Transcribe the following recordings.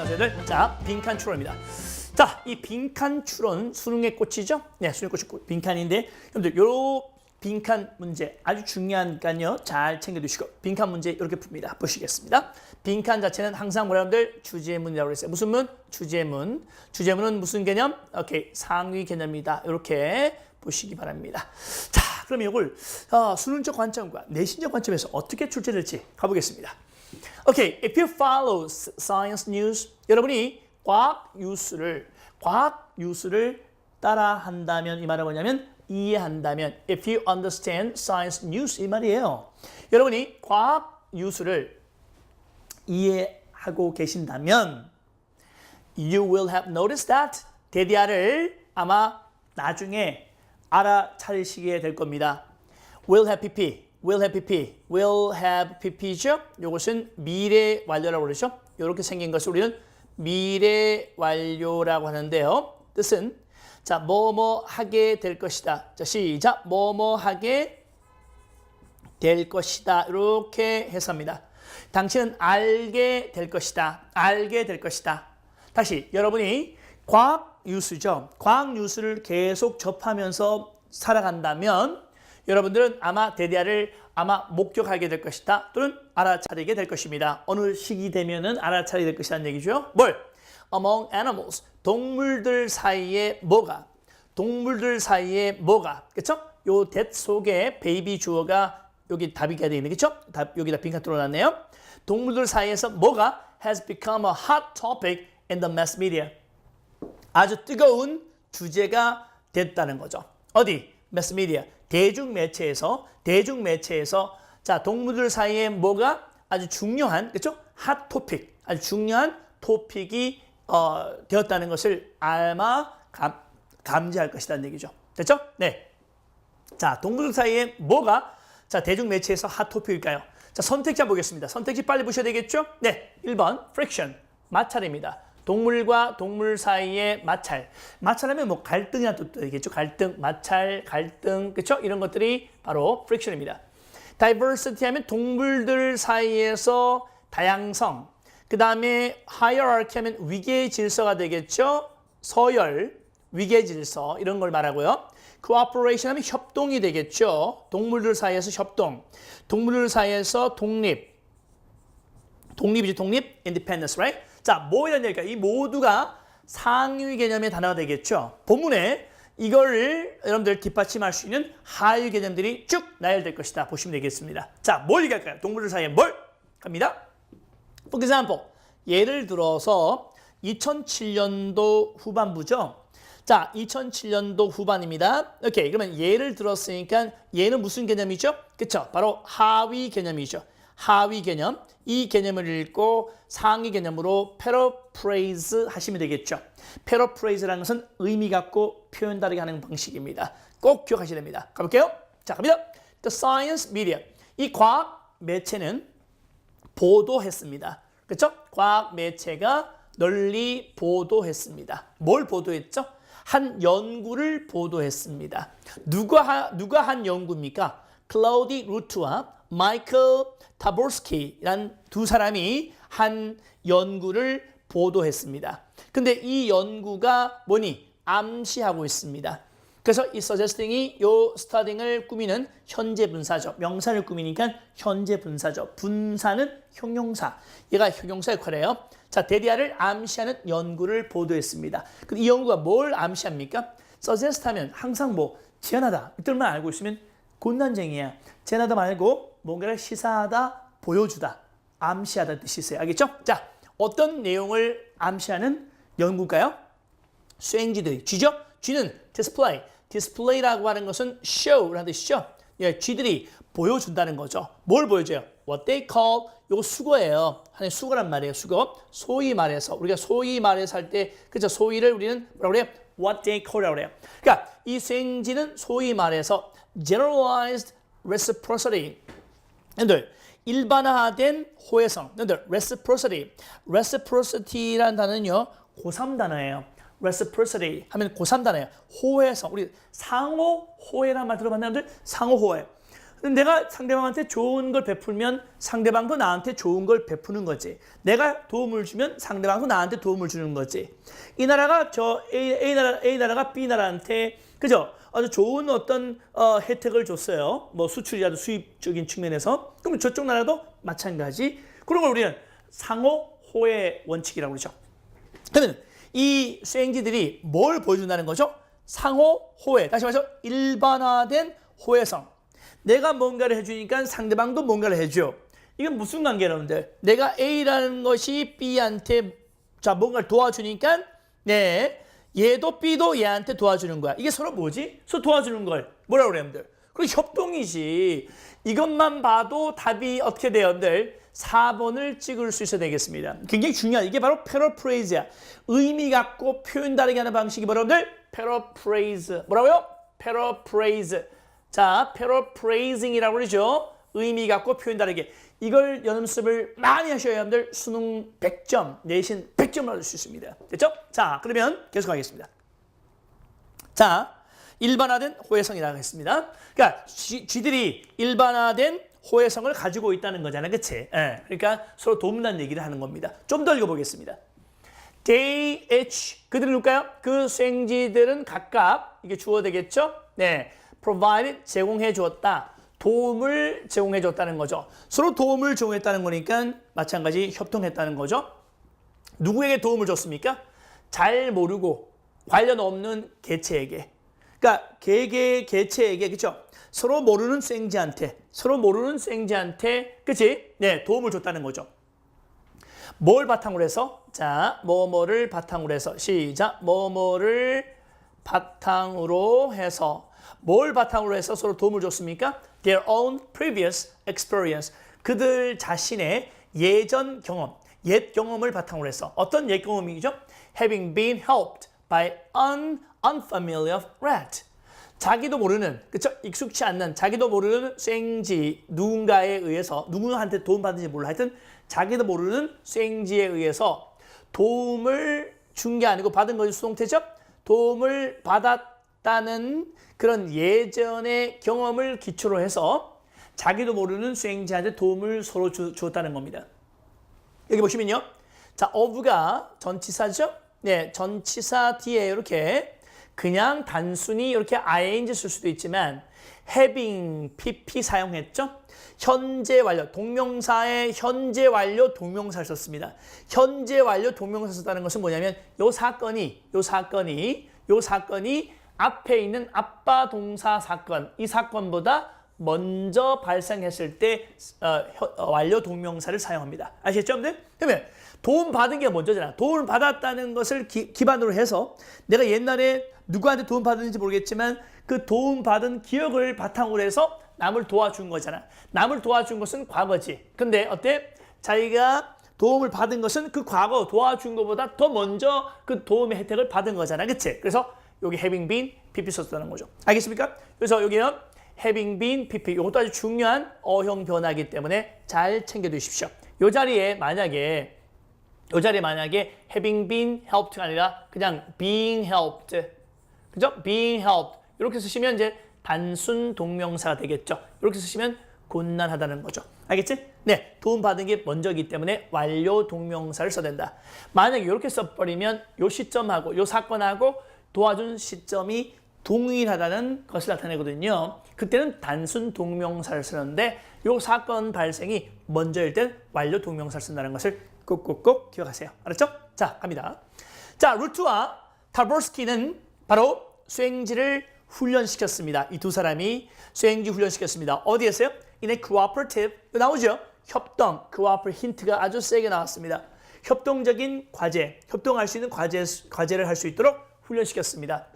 아셔야 될, 자, 빈칸 추론입니다. 자, 이 빈칸 추론 수능의 꽃이죠? 네, 수능의 꽃이 빈칸인데, 여러분들 요 빈칸 문제 아주 중요하니까요. 잘 챙겨두시고 빈칸 문제 이렇게 풉니다. 보시겠습니다. 빈칸 자체는 항상 여러분들 주제문이라고 했어요. 무슨 문? 주제문. 주제문은 무슨 개념? 오케이, 상위 개념이다. 이렇게 보시기 바랍니다. 자, 그럼 이걸 수능적 관점과 내신적 관점에서 어떻게 출제될지 가보겠습니다. 오케이, if you follow science news, 여러분이 과학 뉴스를 따라한다면 이 말은 뭐냐면 이해한다면, if you understand science news 이 말이에요. 여러분이 과학 뉴스를 이해하고 계신다면 you will have noticed that 대디아를 아마 나중에 알아차리시게 될 겁니다. will have pp죠. 이것은 미래 완료라고 그러죠. 이렇게 생긴 것을 우리는 미래 완료라고 하는데요. 뜻은 자, 뭐뭐 하게 될 것이다. 자, 시작. 뭐뭐 하게 될 것이다. 이렇게 해석합니다. 당신은 알게 될 것이다. 알게 될 것이다. 다시 여러분이 과학 뉴스죠. 과학 뉴스를 계속 접하면서 살아간다면 여러분들은 아마 대디아를 아마 목격하게 될 것이다. 또는 알아차리게 될 것입니다. 어느 시기 되면은 알아차리게 될 것이라는 얘기죠. 뭘? Among animals. 동물들 사이에 뭐가? 동물들 사이에 뭐가? 그쵸? 요 that 속에 베이비 주어가 여기 답이 되어 있는 거죠? 여기다 빈칸 뚫어놨네요. 동물들 사이에서 뭐가 has become a hot topic in the mass media. 아주 뜨거운 주제가 됐다는 거죠. 어디? mass media. 대중매체에서 자, 동물들 사이에 뭐가 아주 중요한, 그렇죠? hot topic. 아주 중요한 토픽이 되었다는 것을 아마 감지할 것이라는 얘기죠. 됐죠? 네. 자, 동물들 사이에 뭐가 자, 대중매체에서 핫토픽일까요? 자, 선택자 보겠습니다. 선택지 빨리 보셔야 되겠죠? 네. 1번 friction. 마찰입니다. 동물과 동물 사이의 마찰. 마찰하면 뭐 갈등이라는 뜻도 되겠죠. 갈등, 마찰, 갈등, 그렇죠? 이런 것들이 바로 friction입니다. diversity 하면 동물들 사이에서 다양성. 그 다음에 hierarchy 하면 위계 질서가 되겠죠. 서열, 위계 질서 이런 걸 말하고요. cooperation 하면 협동이 되겠죠. 동물들 사이에서 협동. 동물들 사이에서 독립이죠. 독립, independence, right? 자, 뭐라는 얘기일까? 이 모두가 상위 개념의 단어가 되겠죠. 본문에 이거를 여러분들 뒷받침할 수 있는 하위 개념들이 쭉 나열될 것이다. 보시면 되겠습니다. 자, 뭘 얘기할까요? 동물들 사이에 뭘? 갑니다. For example, 예를 들어서 2007년도 후반부죠. 자, 2007년도 후반입니다. 오케이, 그러면 예를 들었으니까 얘는 무슨 개념이죠? 그쵸? 바로 하위 개념이죠. 하위 개념. 이 개념을 읽고 상위 개념으로 paraphrase 하시면 되겠죠. paraphrase라는 것은 의미 갖고 표현 다르게 하는 방식입니다. 꼭 기억하셔야 됩니다. 가볼게요. 자, 갑니다. The science media. 이 과학 매체는 보도했습니다. 그렇죠? 과학 매체가 널리 보도했습니다. 뭘 보도했죠? 한 연구를 보도했습니다. 누가 한 연구입니까? 클라우디 루트와 마이클 타보스키라는 두 사람이 한 연구를 보도했습니다. 근데 이 연구가 뭐니? 암시하고 있습니다. 그래서 이 suggesting이 요 studying을 꾸미는 현재 분사죠. 명사를 꾸미니까 현재 분사죠. 분사는 형용사. 얘가 형용사 역할이에요. 자, 대디아를 암시하는 연구를 보도했습니다. 근데 이 연구가 뭘 암시합니까? suggest 하면 항상 뭐 제안하다. 이들만 알고 있으면 곤란쟁이야. 제안하다 말고 뭔가를 시사하다, 보여주다, 암시하다 뜻이 있어요. 알겠죠? 자, 어떤 내용을 암시하는 연구일까요? 수행지들이. 쥐죠? 쥐는 display. display라고 하는 것은 show라는 뜻이죠. 예, 쥐들이 보여준다는 거죠. 뭘 보여줘요? What they call, 이거 수거예요. 하나의 수거란 말이에요. 수거. 소위 말해서 우리가 소위 말해서 할 때 그죠? 소위를 우리는 뭐라고 그래요? What they call이라고 그래요. 그러니까 이 수행지는 소위 말해서 generalized reciprocity. 여러분들 일반화된 호혜성. 여러분들 reciprocity라는 단어는요. 고3 단어예요. reciprocity 하면 고3 단어예요. 호혜성. 우리 상호 호혜란 말 들어봤나요? 여러분들 상호 호혜. 내가 상대방한테 좋은 걸 베풀면 상대방도 나한테 좋은 걸 베푸는 거지. 내가 도움을 주면 상대방도 나한테 도움을 주는 거지. 이 나라가 A 나라가 B 나라한테 그죠? 아주 좋은 어떤 혜택을 줬어요. 뭐 수출이라도 수입적인 측면에서. 그러면 저쪽 나라도 마찬가지. 그런 걸 우리는 상호 호의 원칙이라고 그러죠. 그러면 이 수행지들이 뭘 보여준다는 거죠? 상호 호의. 다시 말해서 일반화된 호혜성. 내가 뭔가를 해주니까 상대방도 뭔가를 해줘. 이건 무슨 관계예요, 여러분들? 내가 A라는 것이 B한테 뭔가를 도와주니까 네, 얘도 B도 얘한테 도와주는 거야. 이게 서로 뭐지? 서로 도와주는 걸 뭐라고 그래요, 여러분들? 그리고 협동이지. 이것만 봐도 답이 어떻게 돼요, 여러분들? 4번을 찍을 수 있어야 되겠습니다. 굉장히 중요한 이게 바로 패러프레이즈야. 의미 갖고 표현 다르게 하는 방식이 뭐라고 여러분들? 패러프레이즈. 뭐라고요? 패러프레이즈. 자, 패러프레이징이라고 그러죠. 의미 갖고 표현 다르게. 이걸 연습을 많이 하셔야 여러분들 수능 100점, 내신 100점을 얻을 수 있습니다. 됐죠? 자, 그러면 계속하겠습니다. 자, 일반화된 호혜성이라고 했습니다. 그러니까 쥐들이 일반화된 호혜성을 가지고 있다는 거잖아요. 그치? 예, 그러니까 서로 돕는다는 얘기를 하는 겁니다. 좀 더 읽어보겠습니다. They each, 그들은 누굴까요? 그 수행지들은 각각, 이게 주어 되겠죠? 네, provided, 제공해 주었다. 도움을 제공해 줬다는 거죠. 서로 도움을 제공했다는 거니까 마찬가지 협동했다는 거죠. 누구에게 도움을 줬습니까? 잘 모르고 관련 없는 개체에게. 그러니까 개체에게, 그렇죠? 서로 모르는 수행지한테, 그치? 네, 도움을 줬다는 거죠. 뭘 바탕으로 해서? 자, 뭐뭐를 바탕으로 해서. 시작. 뭐뭐를 바탕으로 해서. 뭘 바탕으로 해서 서로 도움을 줬습니까? Their own previous experience. 그들 자신의 예전 경험, 옛 경험을 바탕으로 해서. 어떤 옛 경험이죠? Having been helped by an unfamiliar rat. 자기도 모르는, 그쵸? 익숙치 않는, 자기도 모르는 수행지 누군가에 의해서, 누구한테 도움받는지 몰라. 하여튼 자기도 모르는 수행지에 의해서 도움을 준 게 아니고 받은 것이 수동태죠? 도움을 받았다는 그런 예전의 경험을 기초로 해서 자기도 모르는 수행지한테 도움을 서로 주었다는 겁니다. 여기 보시면요. 자, of가 전치사죠? 네, 전치사 뒤에 이렇게 그냥 단순히 이렇게 ing 쓸 수도 있지만 having, pp 사용했죠? 현재 완료, 동명사의 현재 완료 동명사를 썼습니다. 현재 완료 동명사 썼다는 것은 뭐냐면 요 사건이 앞에 있는 아빠 동사 사건, 이 사건보다 먼저 발생했을 때 완료 동명사를 사용합니다. 아시겠죠, 여러분들? 그러면 도움 받은 게 먼저잖아. 도움을 받았다는 것을 기반으로 해서 내가 옛날에 누구한테 도움 받았는지 모르겠지만 그 도움 받은 기억을 바탕으로 해서 남을 도와준 거잖아. 남을 도와준 것은 과거지. 근데 어때? 자기가 도움을 받은 것은 그 과거 도와준 것보다 더 먼저 그 도움의 혜택을 받은 거잖아. 그치? 그래서 여기 having been, pp 썼다는 거죠. 알겠습니까? 그래서 여기는 having been, pp. 이것도 아주 중요한 어형 변화이기 때문에 잘 챙겨두십시오. 이 자리에 만약에 having been helped가 아니라 그냥 being helped. 그죠? being helped. 이렇게 쓰시면 이제 단순 동명사가 되겠죠. 이렇게 쓰시면 곤란하다는 거죠. 알겠지? 네, 도움받은 게 먼저이기 때문에 완료 동명사를 써야 된다. 만약에 이렇게 써버리면 요 시점하고 요 사건하고 도와준 시점이 동일하다는 것을 나타내거든요. 그때는 단순 동명사를 쓰는데 요 사건 발생이 먼저일 땐 완료 동명사를 쓴다는 것을 꼭꼭꼭 기억하세요. 알았죠? 자, 갑니다. 자, 루트와 타버스키는 바로 수행지를 훈련시켰습니다. 이 두 사람이 수행지 훈련시켰습니다. 어디에서요? In a cooperative. 나오죠? 협동, cooperative 힌트가 아주 세게 나왔습니다. 협동적인 과제, 협동할 수 있는 과제를 할 수 있도록 훈련시켰습니다.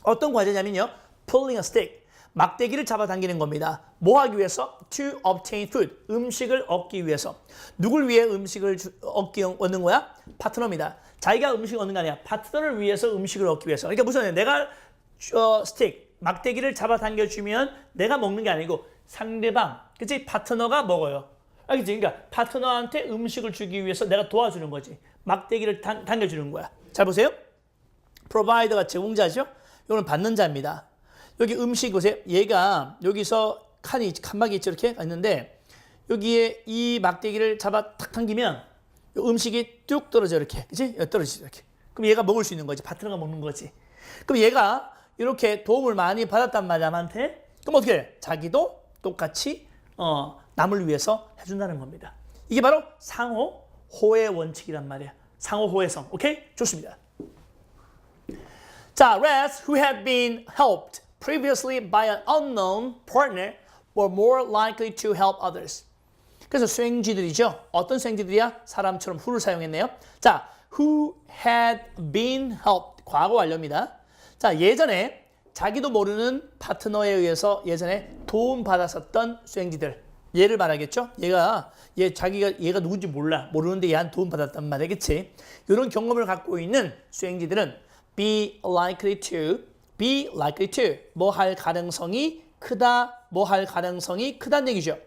어떤 과제냐면요. Pulling a stick. 막대기를 잡아당기는 겁니다. 뭐 하기 위해서? To obtain food. 음식을 얻기 위해서. 누굴 위해 음식을 얻는 거야? 파트너입니다. 자기가 음식을 얻는 게 아니라 파트너를 위해서 음식을 얻기 위해서. 그러니까 무슨 내가 스틱, 막대기를 잡아당겨주면 내가 먹는 게 아니고 상대방, 그치? 파트너가 먹어요. 알겠지? 그러니까 파트너한테 음식을 주기 위해서 내가 도와주는 거지. 막대기를 당겨주는 거야. 잘 보세요. provider가 제공자죠. 이거는 받는 자입니다. 여기 음식 보세요. 얘가 여기서 칸막이 있죠. 이렇게 있는데 여기에 이 막대기를 잡아 탁 당기면 음식이 뚝 떨어져 이렇게. 그치? 떨어지죠. 이렇게. 그럼 얘가 먹을 수 있는 거지. 파트너가 먹는 거지. 그럼 얘가 이렇게 도움을 많이 받았단 말이야, 남한테. 그럼 어떻게 해? 자기도 똑같이 남을 위해서 해준다는 겁니다. 이게 바로 상호 호의 원칙이란 말이야. 상호 호혜성. 오케이? 좋습니다. 자, rats who had been helped previously by an unknown partner were more likely to help others. 그래서 수행쥐들이죠. 어떤 수행쥐들이야? 사람처럼 who를 사용했네요. 자, who had been helped. 과거 완료입니다. 자, 예전에 자기도 모르는 파트너에 의해서 예전에 도움받았었던 수행쥐들. 얘를 말하겠죠? 얘가 누군지 모르는데 얘한테 도움받았단 말이겠지. 이런 경험을 갖고 있는 수행쥐들은 be likely to 뭐 할 가능성이 크다는 얘기죠.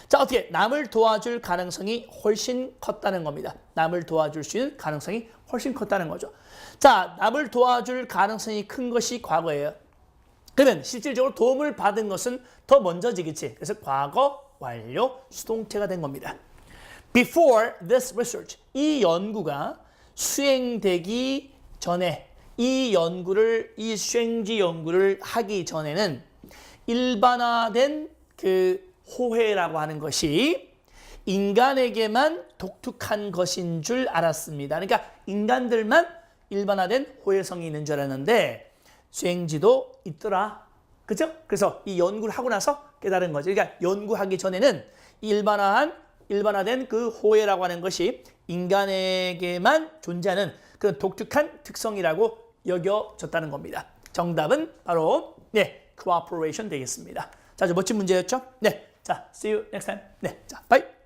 자, 어떻게 남을 도와줄 가능성이 훨씬 컸다는 겁니다. 남을 도와줄 수 있는 가능성이 훨씬 컸다는 거죠. 자, 남을 도와줄 가능성이 큰 것이 과거예요. 그러면 실질적으로 도움을 받은 것은 더 먼저지겠지. 그래서 과거 완료 수동태가 된 겁니다. Before this research, 이 연구가 수행되기 전에 이 수행지 연구를 하기 전에는 일반화된 그 호혜라고 하는 것이 인간에게만 독특한 것인 줄 알았습니다. 그러니까 인간들만 일반화된 호혜성이 있는 줄 알았는데 수행지도 있더라. 그죠? 그래서 이 연구를 하고 나서 깨달은 거죠. 그러니까 연구하기 전에는 일반화된 그 호혜라고 하는 것이 인간에게만 존재하는 그런 독특한 특성이라고 여겨졌다는 겁니다. 정답은 바로 cooperation 되겠습니다. 자, 아주 멋진 문제였죠? 네. 자, see you next time. 네. 자, bye.